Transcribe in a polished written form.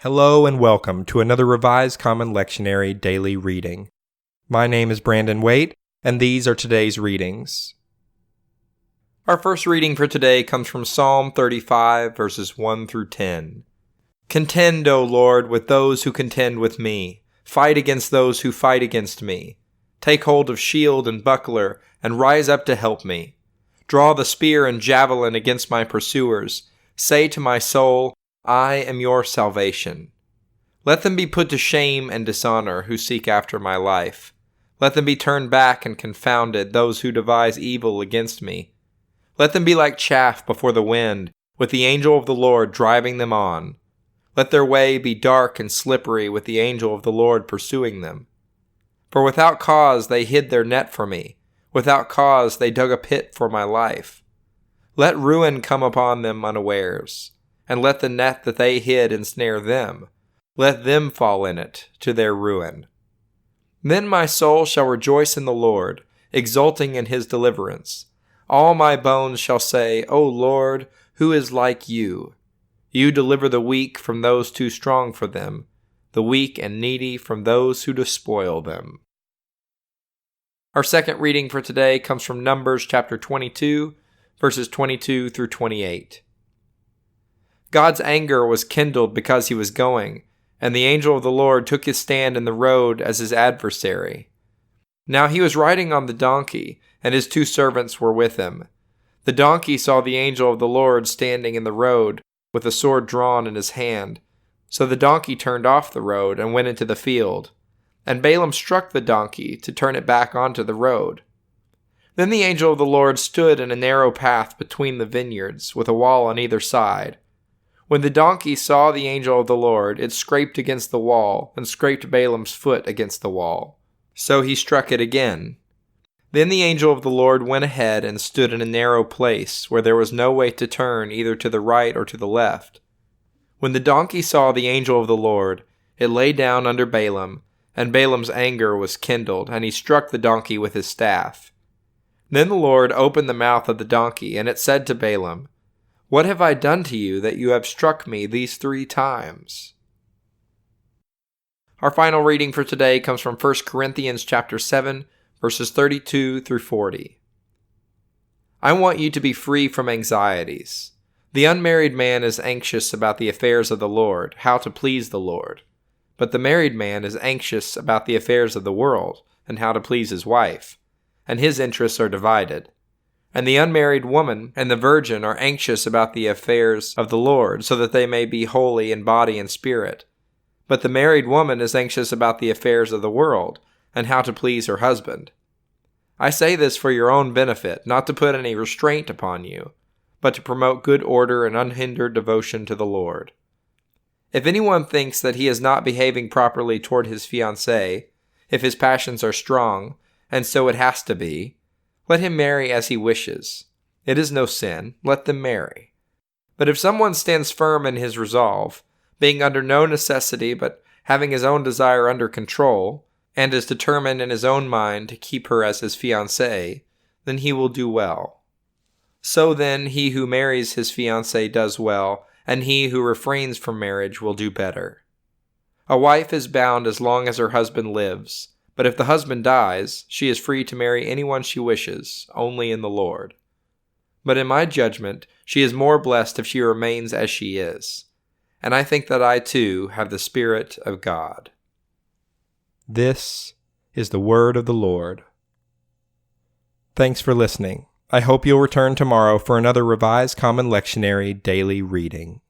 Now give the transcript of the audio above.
Hello and welcome to another Revised Common Lectionary daily reading. My name is Brandon Waite, and these are today's readings. Our first reading for today comes from Psalm 35, verses 1 through 10. Contend, O Lord, with those who contend with me. Fight against those who fight against me. Take hold of shield and buckler, and rise up to help me. Draw the spear and javelin against my pursuers. Say to my soul, I am your salvation. Let them be put to shame and dishonor who seek after my life. Let them be turned back and confounded, those who devise evil against me. Let them be like chaff before the wind, with the angel of the Lord driving them on. Let their way be dark and slippery, with the angel of the Lord pursuing them. For without cause they hid their net for me. Without cause they dug a pit for my life. Let ruin come upon them unawares. And let the net that they hid ensnare them. Let them fall in it, to their ruin. Then my soul shall rejoice in the Lord, exulting in his deliverance. All my bones shall say, O Lord, who is like you? You deliver the weak from those too strong for them, the weak and needy from those who despoil them. Our second reading for today comes from Numbers chapter 22, verses 22 through 28. God's anger was kindled because he was going, and the angel of the Lord took his stand in the road as his adversary. Now he was riding on the donkey, and his two servants were with him. The donkey saw the angel of the Lord standing in the road, with a sword drawn in his hand. So the donkey turned off the road and went into the field. And Balaam struck the donkey to turn it back onto the road. Then the angel of the Lord stood in a narrow path between the vineyards, with a wall on either side. When the donkey saw the angel of the Lord, it scraped against the wall, and scraped Balaam's foot against the wall. So he struck it again. Then the angel of the Lord went ahead and stood in a narrow place, where there was no way to turn either to the right or to the left. When the donkey saw the angel of the Lord, it lay down under Balaam, and Balaam's anger was kindled, and he struck the donkey with his staff. Then the Lord opened the mouth of the donkey, and it said to Balaam, What have I done to you that you have struck me these 3 times? Our final reading for today comes from 1 Corinthians chapter 7, verses 32 through 40. I want you to be free from anxieties. The unmarried man is anxious about the affairs of the Lord, how to please the Lord. But the married man is anxious about the affairs of the world, and how to please his wife. And his interests are divided. And the unmarried woman and the virgin are anxious about the affairs of the Lord, so that they may be holy in body and spirit. But the married woman is anxious about the affairs of the world, and how to please her husband. I say this for your own benefit, not to put any restraint upon you, but to promote good order and unhindered devotion to the Lord. If anyone thinks that he is not behaving properly toward his fiancée, if his passions are strong, and so it has to be, let him marry as he wishes. It is no sin. Let them marry. But if someone stands firm in his resolve, being under no necessity but having his own desire under control, and is determined in his own mind to keep her as his fiancée, then he will do well. So then he who marries his fiancée does well, and he who refrains from marriage will do better. A wife is bound as long as her husband lives. But if the husband dies, she is free to marry anyone she wishes, only in the Lord. But in my judgment, she is more blessed if she remains as she is. And I think that I too have the Spirit of God. This is the word of the Lord. Thanks for listening. I hope you'll return tomorrow for another Revised Common Lectionary daily reading.